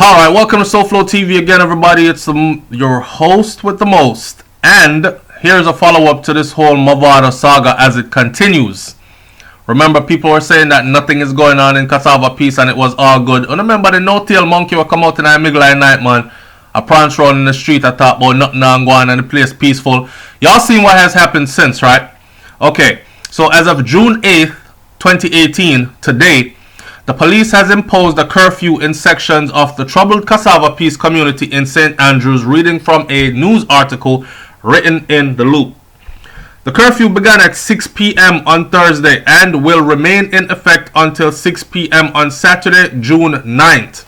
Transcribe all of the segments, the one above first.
Alright, welcome to SouFLoTV again, everybody. It's your host with the most. And here's a follow-up to this whole Mavado saga as it continues. Remember, people were saying that nothing is going on in Cassava Peace and it was all good. And remember, the no-tail monkey will come out in a middle at night, man. A prance round in the street, I thought about nothing on going and the place peaceful. Y'all seen what has happened since, right? Okay, so as of June 8th, 2018, today, the police has imposed a curfew in sections of the troubled Cassava Peace community in St. Andrews, reading from a news article written in The Loop. The curfew began at 6 p.m. on Thursday and will remain in effect until 6 p.m. on Saturday, June 9th.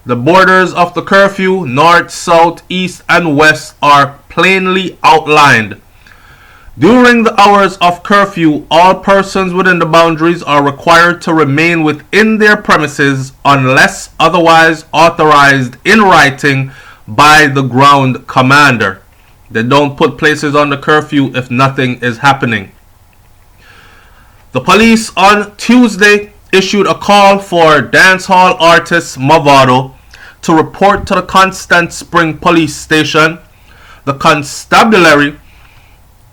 The borders of the curfew, north, south, east, and west, are plainly outlined. During the hours of curfew, all persons within the boundaries are required to remain within their premises unless otherwise authorized in writing by the ground commander. They don't put places on the curfew if nothing is happening. The police on Tuesday issued a call for dancehall artist Mavado to report to the Constant Spring police station. The constabulary,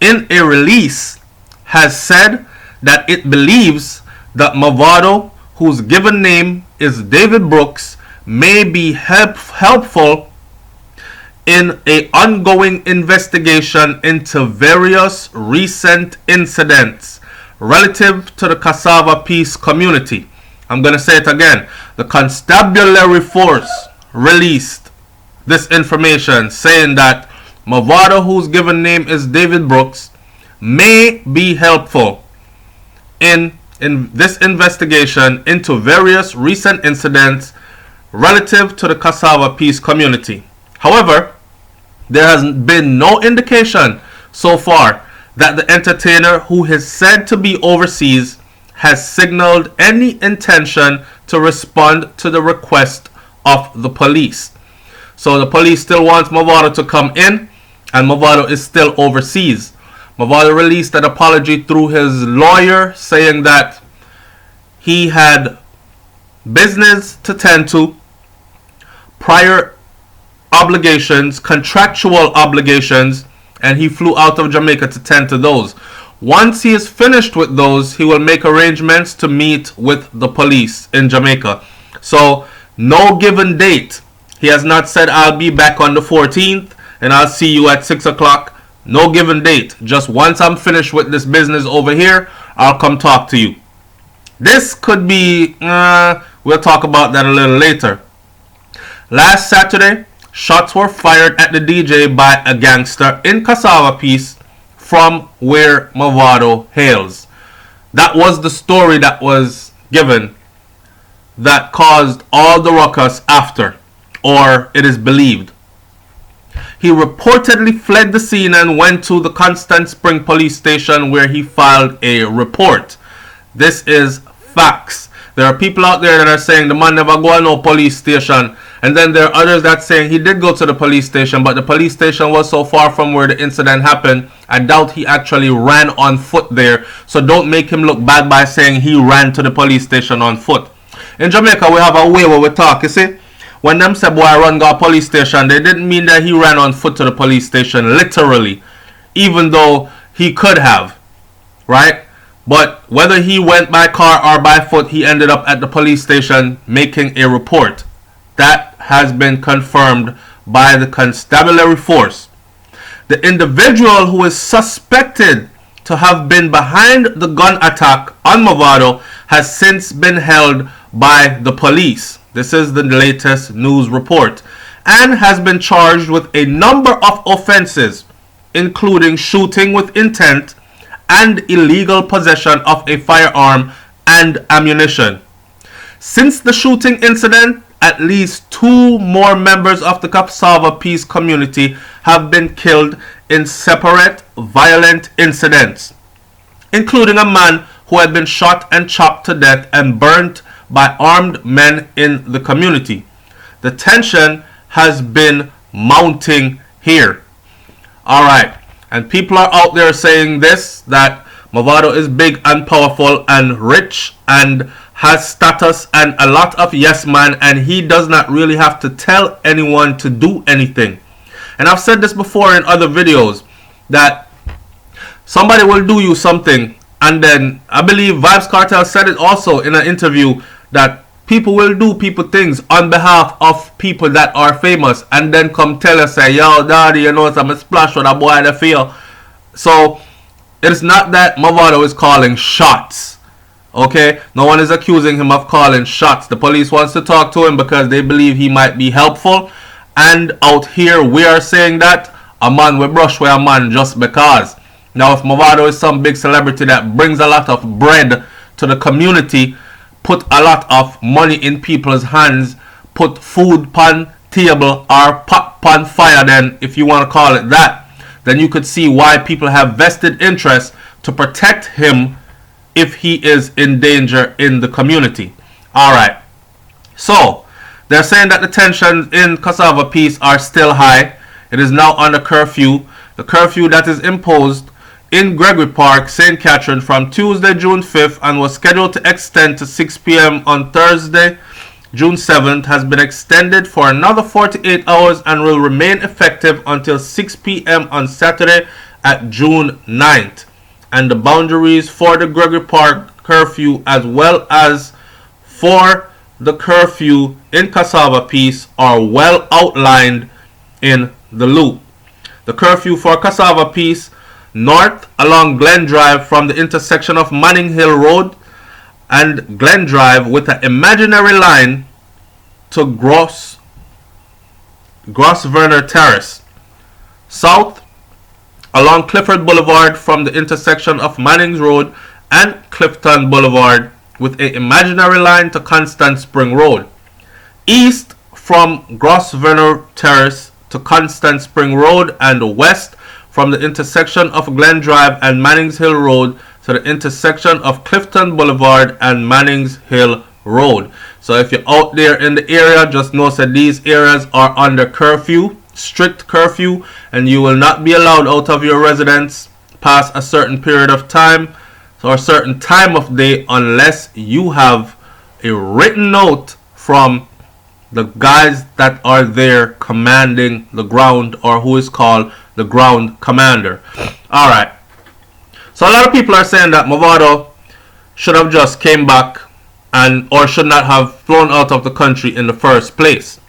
in a release, has said that it believes that Mavado, whose given name is David Brooks, may be helpful in an ongoing investigation into various recent incidents relative to the Cassava Peace community. I'm going to say it again. The constabulary force released this information saying that Mavado, whose given name is David Brooks, may be helpful in this investigation into various recent incidents relative to the Cassava Peace community. However, there has been no indication so far that the entertainer, who is said to be overseas, has signaled any intention to respond to the request of the police. So the police still wants Mavado to come in, and Mavado is still overseas. Mavado released an apology through his lawyer saying that he had business to tend to, prior obligations, contractual obligations, and he flew out of Jamaica to tend to those. Once he is finished with those, he will make arrangements to meet with the police in Jamaica. So, no given date. He has not said, I'll be back on the 14th and I'll see you at 6 o'clock. No given date. Just once I'm finished with this business over here, I'll come talk to you. This could be, we'll talk about that a little later. Last Saturday, shots were fired at the DJ by a gangster in Cassava Peace from where Mavado hails. That was the story that was given that caused all the ruckus after, or it is believed. He reportedly fled the scene and went to the Constant Spring police station where he filed a report. This is facts. There are people out there that are saying the man never go to no police station. And then there are others that saying he did go to the police station, but the police station was so far from where the incident happened, I doubt he actually ran on foot there. So don't make him look bad by saying he ran to the police station on foot. In Jamaica, we have a way where we talk, you see. When them say boy run go police station, they didn't mean that he ran on foot to the police station, literally. Even though he could have, right? But whether he went by car or by foot, he ended up at the police station making a report. That has been confirmed by the constabulary force. The individual who is suspected to have been behind the gun attack on Mavado has since been held by the police. This is the latest news report, and has been charged with a number of offenses, including shooting with intent and illegal possession of a firearm and ammunition. Since the shooting incident, at least 2 more members of the Cassava Peace community have been killed in separate violent incidents, including a man who had been shot and chopped to death and burnt by armed men in the community. The tension has been mounting here. Alright, and people are out there saying this, that Mavado is big and powerful and rich and has status and a lot of yes man, and he does not really have to tell anyone to do anything. And I've said this before in other videos, that somebody will do you something, and then I believe Vybz Kartel said it also in an interview, that people will do people things on behalf of people that are famous, and then come tell us, say, yo daddy, you know, I'm a splash with a boy that feel. So it's not that Mavado is calling shots. Okay, no one is accusing him of calling shots. The police wants to talk to him because they believe he might be helpful. And out here we are saying that a man will brush with a man just because. Now if Mavado is some big celebrity that brings a lot of bread to the community, put a lot of money in people's hands, put food pan table or pot pan fire, then if you want to call it that, then you could see why people have vested interest to protect him if he is in danger in the community. Alright, so they're saying that the tensions in Cassava Peace are still high. It is now under curfew. The curfew that is imposed in Gregory Park, St. Catherine, from Tuesday, June 5th, and was scheduled to extend to 6 p.m. on Thursday, June 7th, has been extended for another 48 hours and will remain effective until 6 p.m. on Saturday at June 9th. And the boundaries for the Gregory Park curfew as well as for the curfew in Cassava Peace are well outlined in the loop. The curfew for Cassava Peace north along Glen Drive from the intersection of Manning Hill Road and Glen Drive with an imaginary line to Grosvenor Terrace. South along Clifford Boulevard from the intersection of Manning's Road and Clifton Boulevard with an imaginary line to Constant Spring Road. East from Grosvenor Terrace to Constant Spring Road, and west from the intersection of Glen Drive and Manning's Hill Road to the intersection of Clifton Boulevard and Manning's Hill Road. So if you're out there in the area, just know that these areas are under curfew, strict curfew, and you will not be allowed out of your residence past a certain period of time or a certain time of day unless you have a written note from the guys that are there commanding the ground, or who is called the ground commander. Alright, so a lot of people are saying that Mavado should have just came back and or should not have flown out of the country in the first place.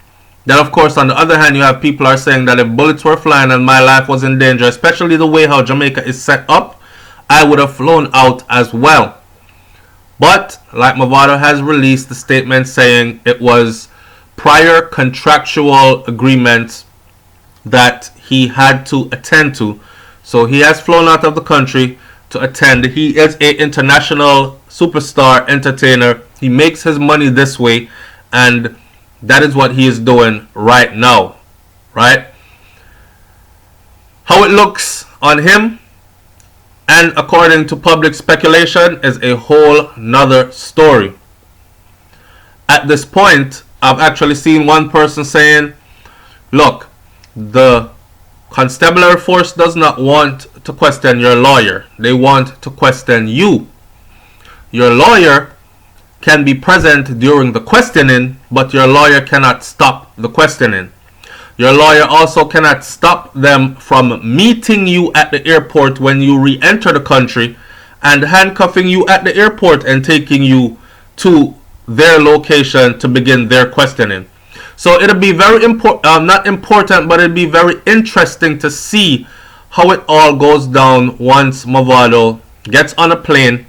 Then of course on the other hand, you have people are saying that if bullets were flying and my life was in danger, especially the way how Jamaica is set up, I would have flown out as well. But like Mavado has released the statement saying it was prior contractual agreements that he had to attend to. So he has flown out of the country to attend. He is an international superstar entertainer. He makes his money this way, and that is what he is doing right now, right? How it looks on him, and according to public speculation, is a whole nother story. At this point, I've actually seen one person saying, look, the constabulary force does not want to question your lawyer. They want to question you. Your lawyer can be present during the questioning, but your lawyer cannot stop the questioning. Your lawyer also cannot stop them from meeting you at the airport when you re-enter the country and handcuffing you at the airport and taking you to their location to begin their questioning. So it'll be very not important, but it'll be very interesting to see how it all goes down once Mavado gets on a plane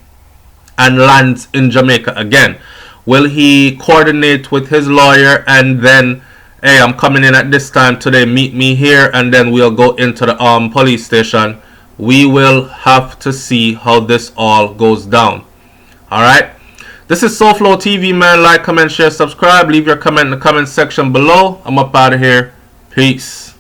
and lands in Jamaica again. Will he coordinate with his lawyer and then, hey, I'm coming in at this time today, meet me here, and then we'll go into the police station? We will have to see how this all goes down. Alright? This is SouFLoTV, man. Like, comment, share, subscribe. Leave your comment in the comment section below. I'm up out of here. Peace.